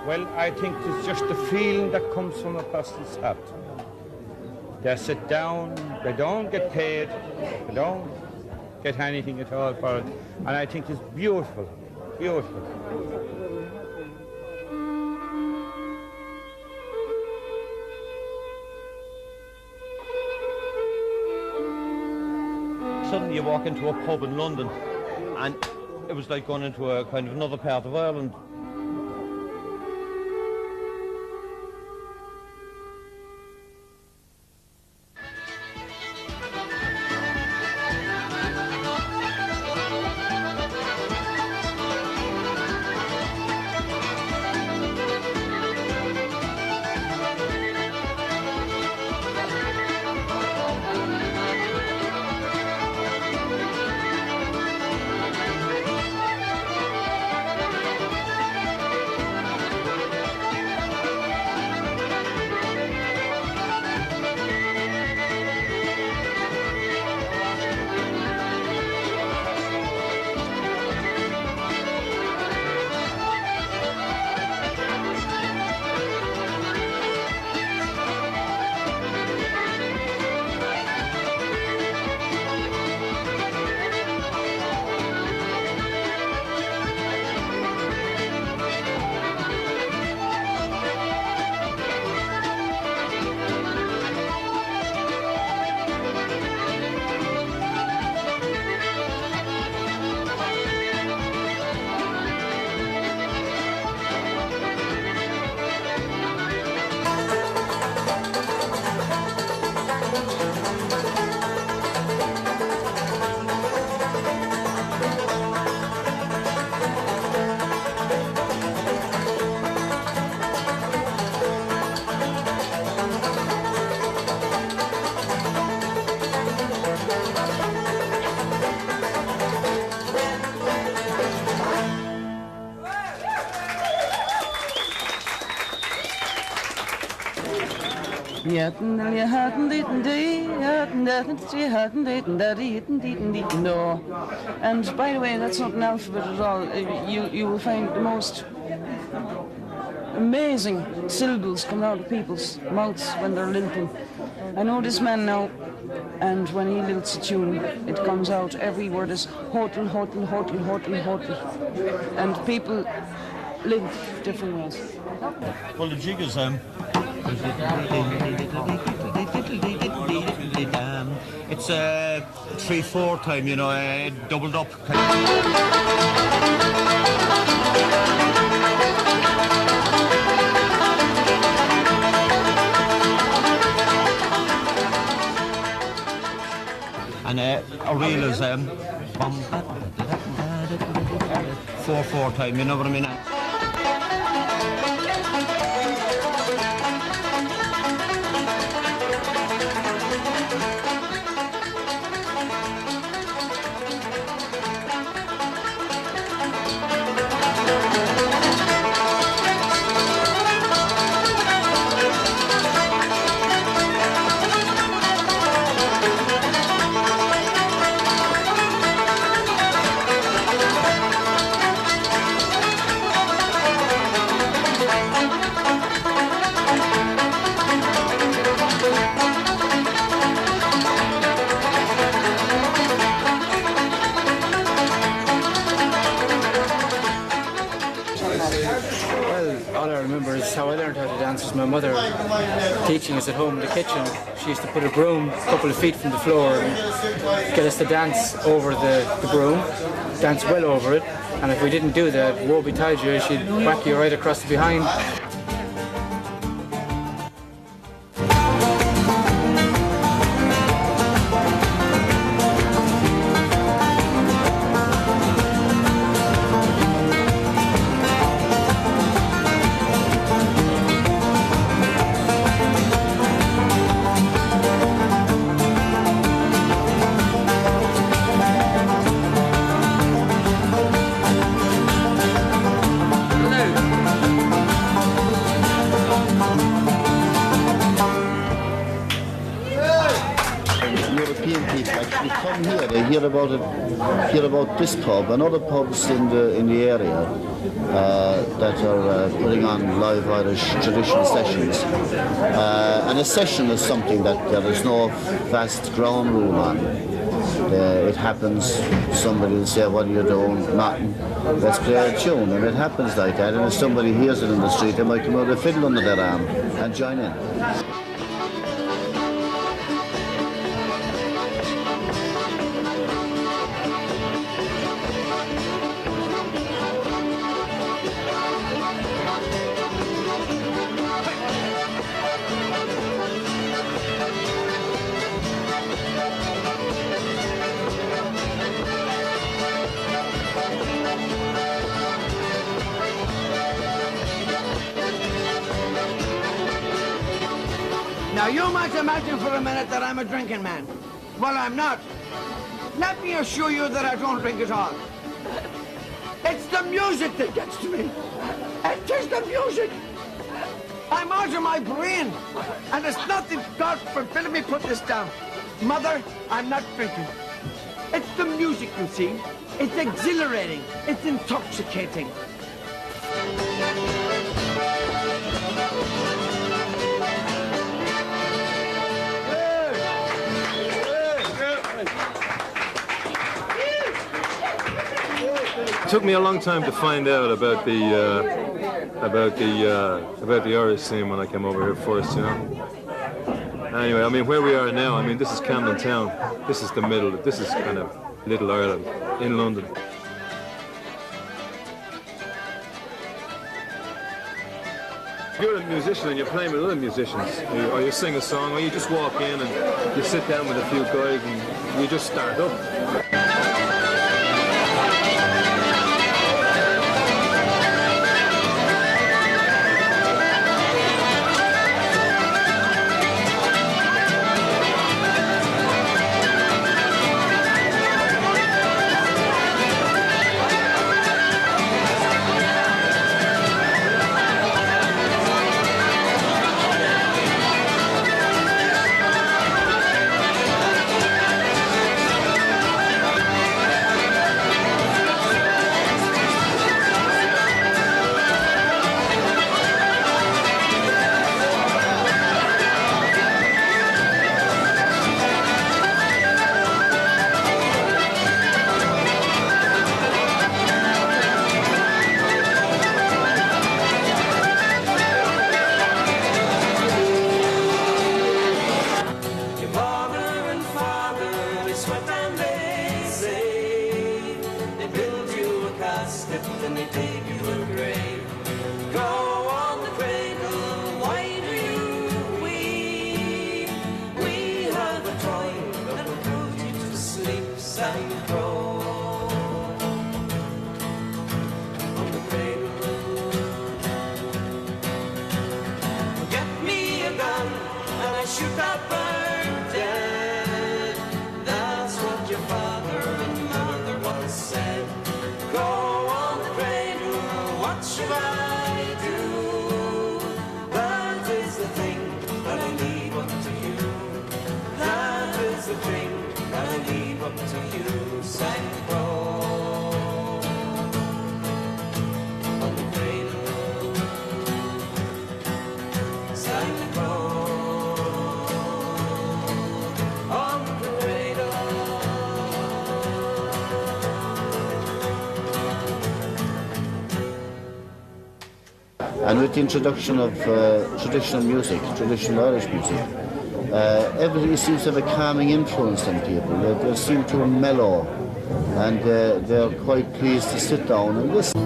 Well, I think it's just the feeling that comes from a person's heart. They sit down, they don't get paid, they don't get anything at all for it. And I think it's beautiful, beautiful. Suddenly you walk into a pub in London and it was like going into a kind of another part of Ireland. And by the way, that's not an alphabet at all. You will find the most amazing syllables coming out of people's mouths when they're lilting. I know this man now, and when he lilts a tune, it comes out, every word is hotel, hotel, hotel, hotel, hotel. And people live different ways. Well, the jig is it's a 3/4 time, you know, doubled up. And a reel is 4/4 time, you know what I mean? How I learned how to dance was my mother teaching us at home in the kitchen. She used to put a broom a couple of feet from the floor and get us to dance over the broom, dance well over it, and if we didn't do that, woe betide you, she'd whack you right across the behind. actually come here. They hear about this pub and other pubs in the area that are putting on live Irish traditional sessions. And a session is something that there is no vast ground rule on. It happens, somebody will say, what are you doing? Nothing. Let's play a tune. And it happens like that. And if somebody hears it in the street, they might come out with a fiddle under their arm and join in. Now you might imagine for a minute that I'm a drinking man. Well, I'm not. Let me assure you that I don't drink at all. It's the music that gets to me. It is the music. I'm out of my brain. And it's nothing, God forbid, let me put this down. Mother, I'm not drinking. It's the music, you see. It's exhilarating. It's intoxicating. It took me a long time to find out about the Irish scene when I came over here first, you know. Anyway, I mean, where we are now, I mean, this is Camden Town. This is the middle. This is kind of Little Ireland in London. If you're a musician and you're playing with other musicians, or you sing a song, or you just walk in and you sit down with a few guys and you just start up. Then they dig you a grave. Go on the cradle, why do you weep? We have a toy that will put you to sleep, Santa Claus. On the cradle, get me a gun and I shoot that bird dead. That's what your father and mother once said. Go. What should I do? That is the thing that I leave up to you. That is the thing that I leave up to you, Santa Claus. On the cradle, Santa Claus. On the cradle. And with the introduction of traditional music, traditional Irish music, everybody seems to have a calming influence on people. They seem to mellow, and they're quite pleased to sit down and listen.